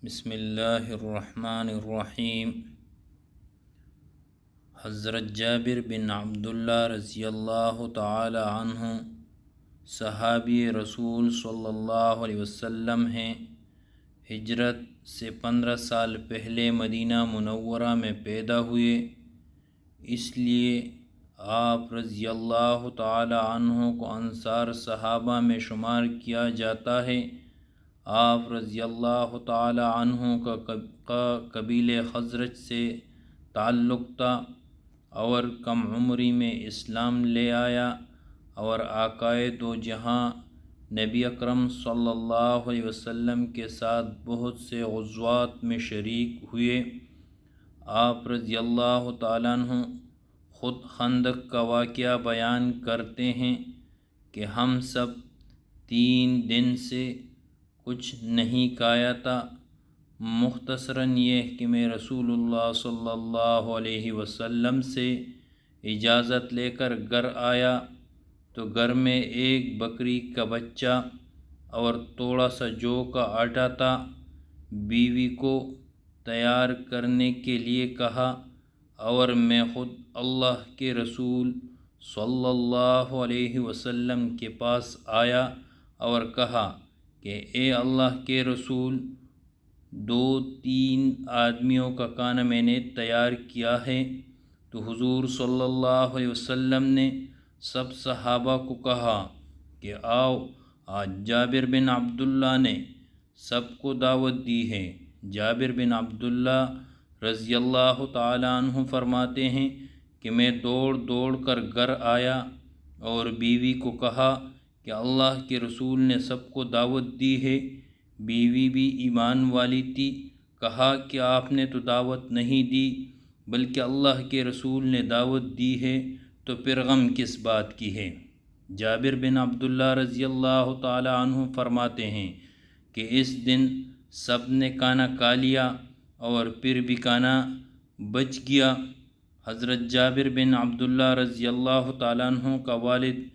بسم اللہ الرحمن الرحیم۔ حضرت جابر بن عبداللہ رضی اللہ تعالی عنہ صحابی رسول صلی اللہ علیہ وسلم ہیں۔ ہجرت سے 15 سال پہلے مدینہ منورہ میں پیدا ہوئے، اس لیے آپ رضی اللہ تعالی عنہ کو انصار صحابہ میں شمار کیا جاتا ہے۔ آپ رضی اللہ تعالی عنہ کا قبیلہ خزرج سے تعلق تھا اور کم عمری میں اسلام لے آیا اور آقائے دو جہاں نبی اکرم صلی اللہ علیہ وسلم کے ساتھ بہت سے غزوات میں شریک ہوئے۔ آپ رضی اللہ تعالیٰ عنہ خود خندق کا واقعہ بیان کرتے ہیں کہ ہم سب 3 دن سے کچھ نہیں کھایا تھا۔ مختصراً یہ کہ میں رسول اللہ صلی اللہ علیہ وسلم سے اجازت لے کر گھر آیا تو گھر میں ایک بکری کا بچہ اور تھوڑا سا جو کا آٹا تھا۔ بیوی کو تیار کرنے کے لیے کہا اور میں خود اللہ کے رسول صلی اللہ علیہ وسلم کے پاس آیا اور کہا کہ اے اللہ کے رسول، 2-3 آدمیوں کا کھانا میں نے تیار کیا ہے۔ تو حضور صلی اللہ علیہ وسلم نے سب صحابہ کو کہا کہ آؤ، آج جابر بن عبداللہ نے سب کو دعوت دی ہے۔ جابر بن عبداللہ رضی اللہ تعالی عنہ فرماتے ہیں کہ میں دوڑ کر گھر آیا اور بیوی کو کہا کہ اللہ کے رسول نے سب کو دعوت دی ہے۔ بیوی بھی ایمان والی تھی۔ کہا کہ آپ نے تو دعوت نہیں دی بلکہ اللہ کے رسول نے دعوت دی ہے، تو پھر غم کس بات کی ہے؟ جابر بن عبداللہ رضی اللہ تعالی عنہ فرماتے ہیں کہ اس دن سب نے کھانا کھا لیا اور پھر بھی کھانا بچ گیا۔ حضرت جابر بن عبداللہ رضی اللہ تعالی عنہ کا والد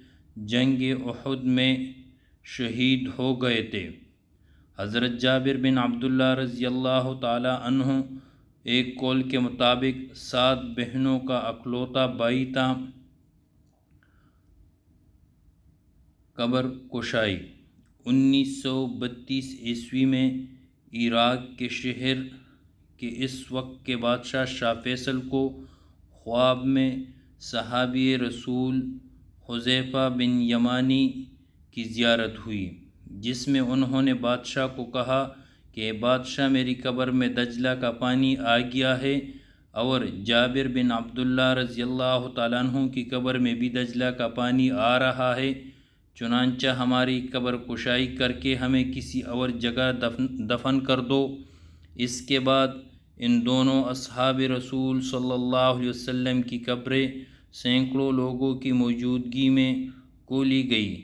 جنگ احد میں شہید ہو گئے تھے۔ حضرت جابر بن عبداللہ رضی اللہ تعالی عنہ ایک قول کے مطابق 7 بہنوں کا اکلوتا بھائی تھا۔ قبر کشائی 1932 عیسوی میں عراق کے شہر کے اس وقت کے بادشاہ شاہ فیصل کو خواب میں صحابی رسول حذیفہ بن یمانی کی زیارت ہوئی، جس میں انہوں نے بادشاہ کو کہا کہ بادشاہ، میری قبر میں دجلہ کا پانی آ گیا ہے اور جابر بن عبداللہ رضی اللہ تعالیٰ عنہ کی قبر میں بھی دجلہ کا پانی آ رہا ہے، چنانچہ ہماری قبر کشائی کر کے ہمیں کسی اور جگہ دفن کر دو۔ اس کے بعد ان دونوں اصحاب رسول صلی اللہ علیہ وسلم کی قبریں سینکڑوں لوگوں کی موجودگی میں کھولی گئی،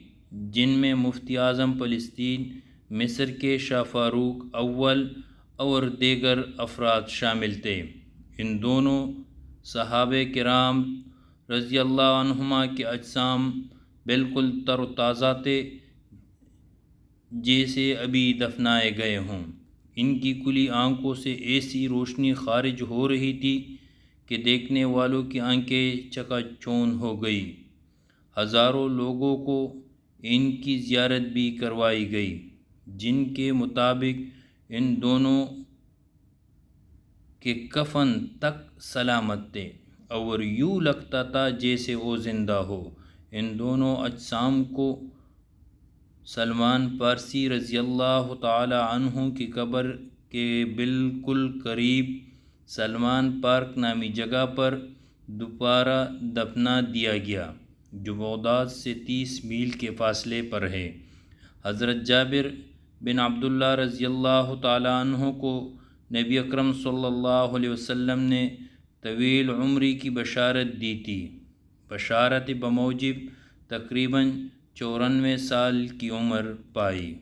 جن میں مفتی اعظم فلسطین مصر کے شاہ فاروق اول اور دیگر افراد شامل تھے۔ ان دونوں صحابہ کرام رضی اللہ عنہما کے اجسام بالکل تر و تازہ تھے، جیسے ابھی دفنائے گئے ہوں۔ ان کی کھلی آنکھوں سے ایسی روشنی خارج ہو رہی تھی کہ دیکھنے والوں کی آنکھیں چکا چوندھ ہو گئی۔ ہزاروں لوگوں کو ان کی زیارت بھی کروائی گئی، جن کے مطابق ان دونوں کے کفن تک سلامت تھے اور یوں لگتا تھا جیسے وہ زندہ ہو۔ ان دونوں اجسام کو سلمان فارسی رضی اللہ تعالی عنہ کی قبر کے بالکل قریب سلمان پارک نامی جگہ پر دوبارہ دفنا دیا گیا، جو بغداد سے 30 میل کے فاصلے پر ہے۔ حضرت جابر بن عبداللہ رضی اللہ تعالی عنہ کو نبی اکرم صلی اللہ علیہ وسلم نے طویل عمری کی بشارت دی تھی۔ بشارت بموجب تقریباً 94 سال کی عمر پائی۔